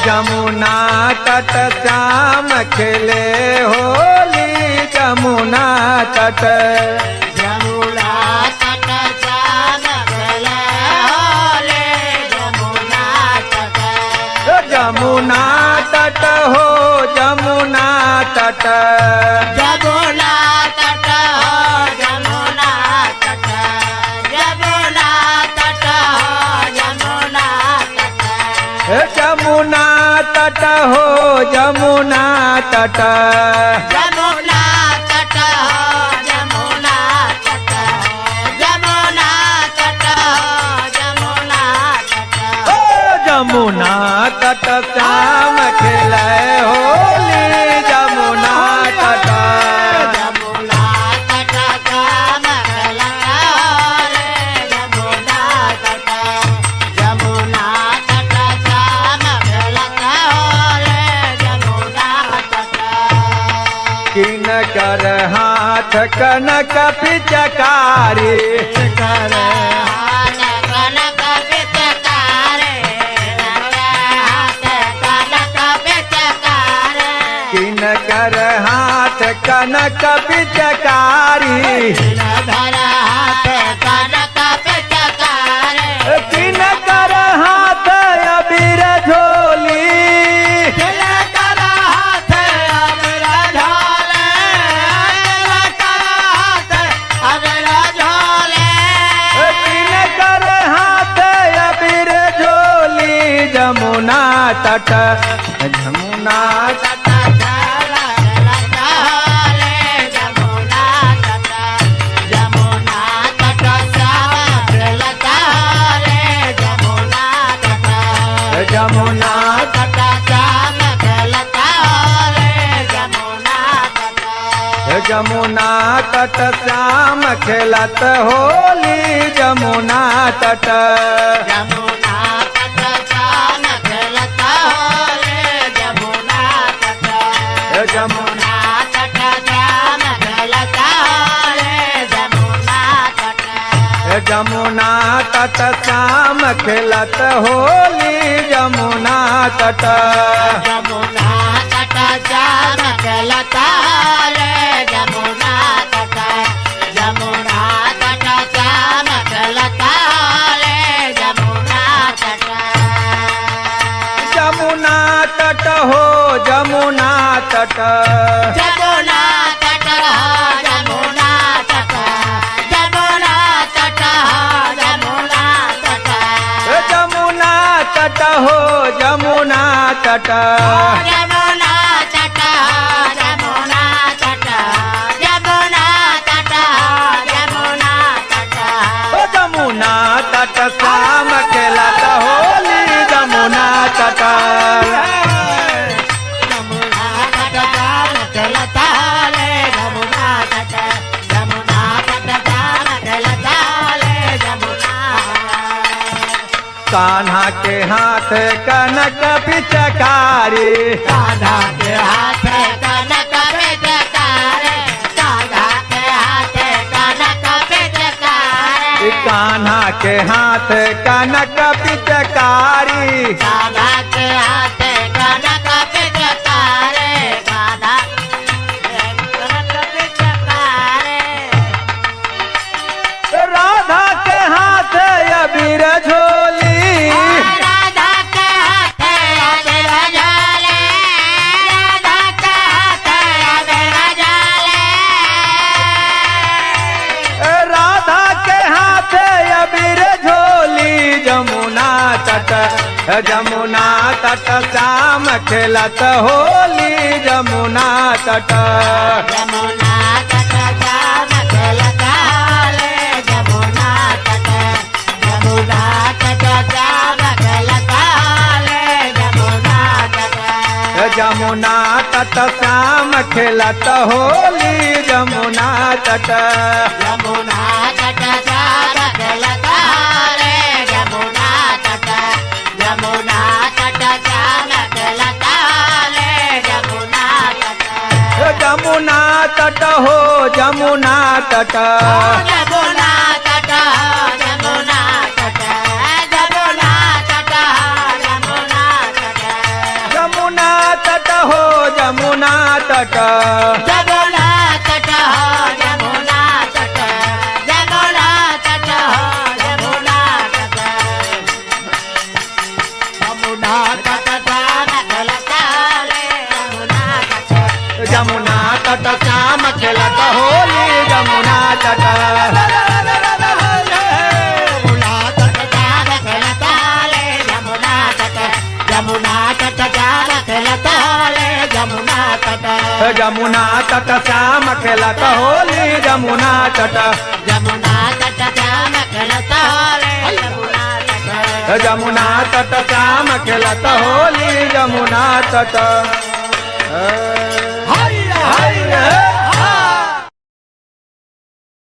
जमुना तट श्याम खेले होली जमुना तट जमुना तट श्याम खेले होली जमुना तट जमुना तट हो जमुना तट जमुना तट हो जमुना तट जमुना तट हो जमुना तट जमुना तट हो जमुना तट जमुना तट हो जमुना तट जमुना तट हो जमुना तट ओ जमुना तट श्याम खेले होली जमुना तट जमुना तट श्याम खेले होली जमुना तट जमुना तट श्याम खेले होली जमुना तट किन कर हाथ कनक पिचकारी कर हाथ कनक पिचकारे हाथ कनक पिचकारे किन कर हाथ कनक पिचकारी धर हाथ कनक पिचकारे किन कर हाथ अबीर झोली कर हाथ अबीर झोले कर हाथ अबीर झोले किन कर हाथ अबीर झोली जमुना तट जमुना तट लता होले जमुना तट जमुना तट श्याम लता होले जमुना तट जमुना तट श्याम लता होले जमुना तट जमुना तट श्याम खेलत होली जमुना तट जमुना तट श्याम लता होले जमुना तट जमुना तट श्याम लता होले जमुना तट जमुना तट श्याम खेलत होली जमुना तट जमुना तट श्याम लता होले जमुना तट जमुना तट श्याम लता होले जमुना तट जमुना तट हो जमुना तट जमुना तट हो जमुना तट जमुना तट हो जमुना तट जमुना तट हो जमुना तट जमुना तट हो जमुना तट जमुना तट हो जमुना तट जमुना तट श्याम खेलत होली जमुना तट जमुना तट श्याम खेलता होले जमुना तट जमुना तट श्याम खेलता होले जमुना कान्हा के हाथ कनक पिचकारी राधा के हाथ कनक पिचकारे राधा के हाथ कनक पिचकारे कान्हा के हाथ कनक पिचकारी राधा के हाथ कनक पिचकारे राधा कनक पिचकारे राधा के हाथ अबीर झोली राधा के हाथ अबीर झोले राधा के हाथ अबीर झोले राधा के हाथ अबीर झोली जमुना तट जमुना तट श्याम खेलत होली जमुना तट जमुना तट श्याम खेलता होले जमुना तट जमुना तट श्याम खेलता होले जमुना तट जमुना तट श्याम खेलत होली जमुना तट जमुना तट श्याम खेलता होले जमुना तट जमुना तट श्याम खेलता होले जमुना तट जमुना तट हो जमुना तट जमुना तट जमुना तट जमुना तट जमुना तट तट जमुना तट हो जमुना तट जमुना तट हो जमुना तट जमुना तट जमुना तट श्याम खेलत होली जमुना तट जमुना तट जाम खेलत होले जमुना तट जमुना तट श्याम खेलत होली जमुना तट जमुना तट जाम खेलत होले जमुना तट जमुना तट श्याम खेलत होली जमुना तट हरि हरि